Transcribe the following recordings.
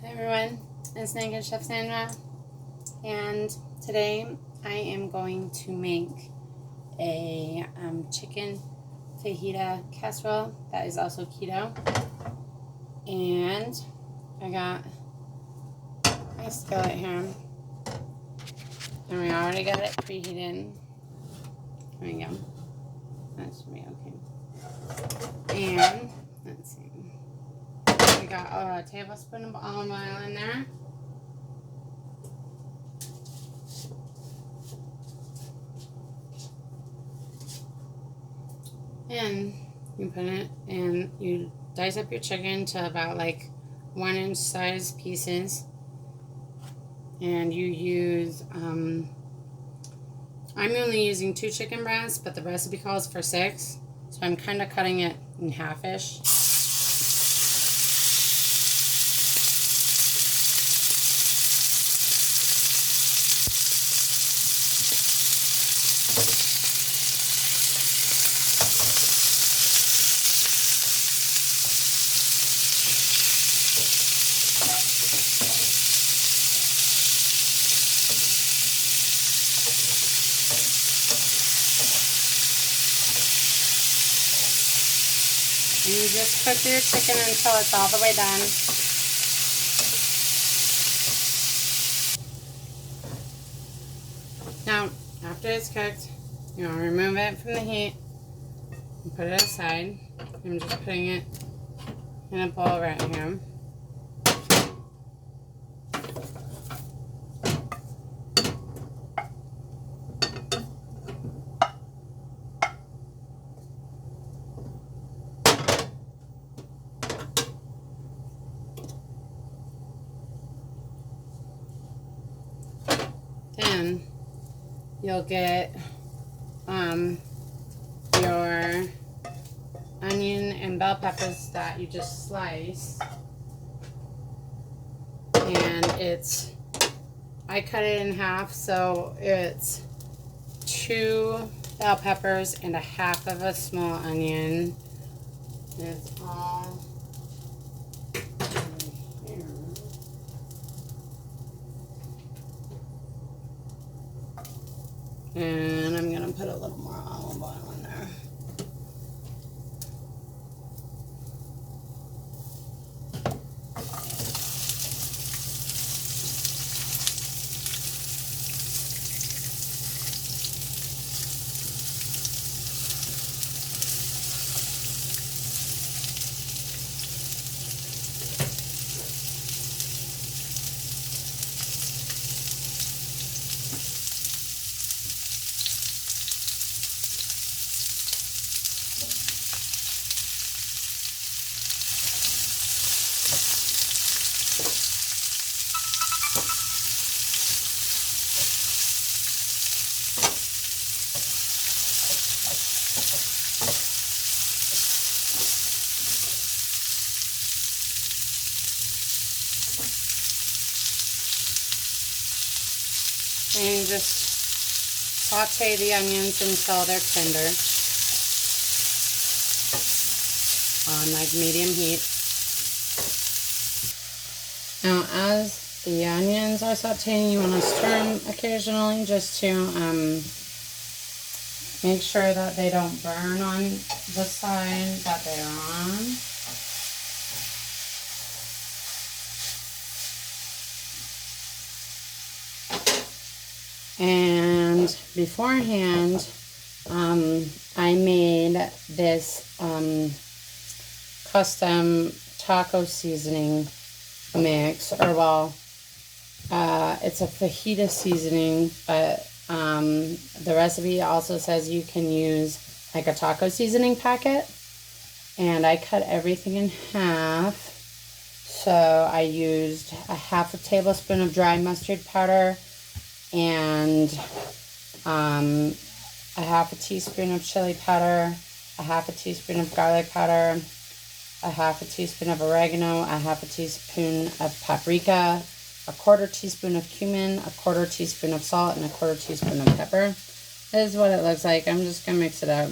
Hi everyone, it's Naked Chef Sandra, and today I am going to make a chicken fajita casserole that is also keto. And I got my skillet here, and we already got it preheated. There we go. That should be okay. And let's see. We got a tablespoon of olive oil in there. And you put it and you dice up your chicken to about like 1-inch size pieces. And you use, I'm only using 2 chicken breasts, but the recipe calls for 6. So I'm kind of cutting it in half-ish. And you just cook your chicken until it's all the way done. Now, after it's cooked, you want to remove it from the heat and put it aside. I'm just putting it in a bowl right here. Then you'll get your onion and bell peppers that you just sliced, and I cut it in half, so it's 2 bell peppers and a half of a small onion. It's all here. And I'm going to put a little more olive oil in there. And just saute the onions until they're tender on like medium heat. Now, as the onions are sauteing, you want to stir them occasionally just to make sure that they don't burn on the side that they're on. And beforehand, I made this custom taco seasoning mix, or well, it's a fajita seasoning, but the recipe also says you can use like a taco seasoning packet. And I cut everything in half. So I used a half a tablespoon of dry mustard powder, and a half a teaspoon of chili powder, a half a teaspoon of garlic powder, a half a teaspoon of oregano, a half a teaspoon of paprika, a 1/4 teaspoon of cumin, a 1/4 teaspoon of salt, and a 1/4 teaspoon of pepper. This is what it looks like. I'm just going to mix it up.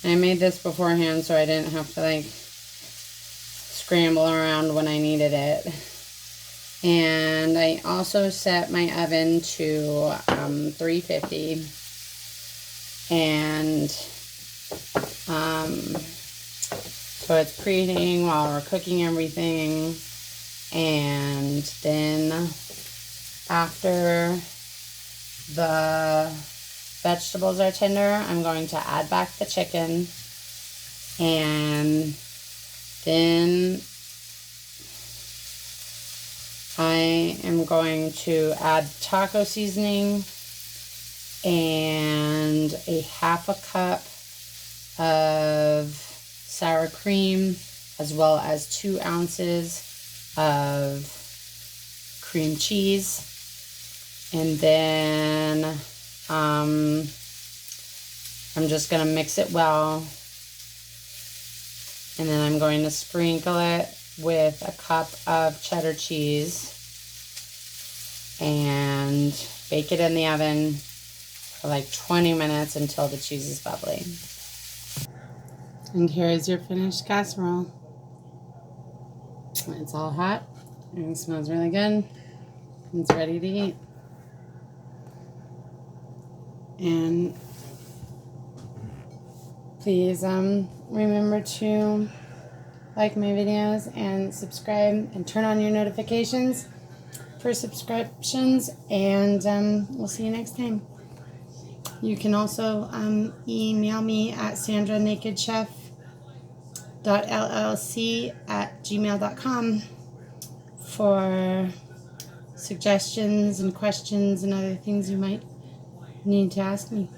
And I made this beforehand so I didn't have to like scramble around when I needed it. And I also set my oven to 350. And so it's preheating while we're cooking everything. And then after the vegetables are tender, I'm going to add back the chicken, and then I am going to add taco seasoning and a half a cup of sour cream, as well as 2 ounces of cream cheese. And then I'm just going to mix it well. And then I'm going to sprinkle it with a cup of cheddar cheese and bake it in the oven for like 20 minutes until the cheese is bubbly. And here is your finished casserole. It's all hot and it smells really good. It's ready to eat. And please remember to like my videos and subscribe and turn on your notifications for subscriptions, and we'll see you next time. You can also email me at sandranakedchef.llc@gmail.com for suggestions and questions and other things you might need to ask me.